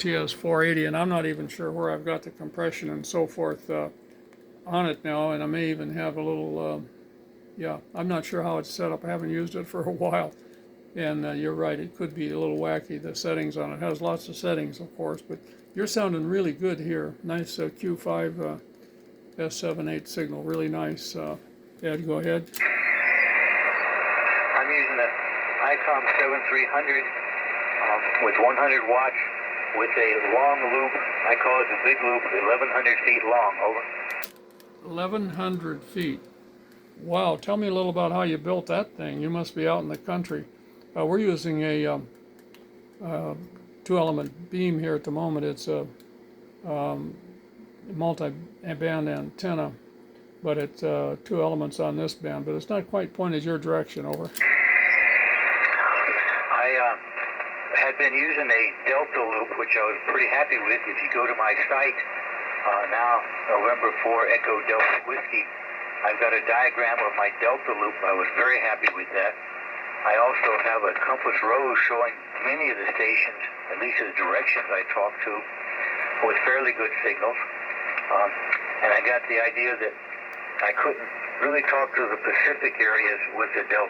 TS480, and I'm not even sure where I've got the compression and so forth on it now, and I may even have a little, yeah, I'm not sure how it's set up. I haven't used it for a while, and you're right, it could be a little wacky, the settings on it. It has lots of settings, of course, but you're sounding really good here. Nice Q5 S78 signal, really nice. Ed, go ahead. I'm using the ICOM 7300 with 100 watts with a long loop. I call it the big loop, 1,100 feet long. Over. 1,100 feet. Wow, tell me a little about how you built that thing. You must be out in the country. We're using a two-element beam here at the moment. It's a multi-band antenna, but it's two elements on this band, but it's not quite pointed your direction. Over. I had been using a delta loop, which I was pretty happy with. If you go to my site now, November 4 Echo Delta Whiskey, I've got a diagram of my delta loop. I was very happy with that. I also have a compass rose showing many of the stations, at least the directions I talked to, with fairly good signals. And I got the idea that I couldn't really talk to the Pacific areas with the delta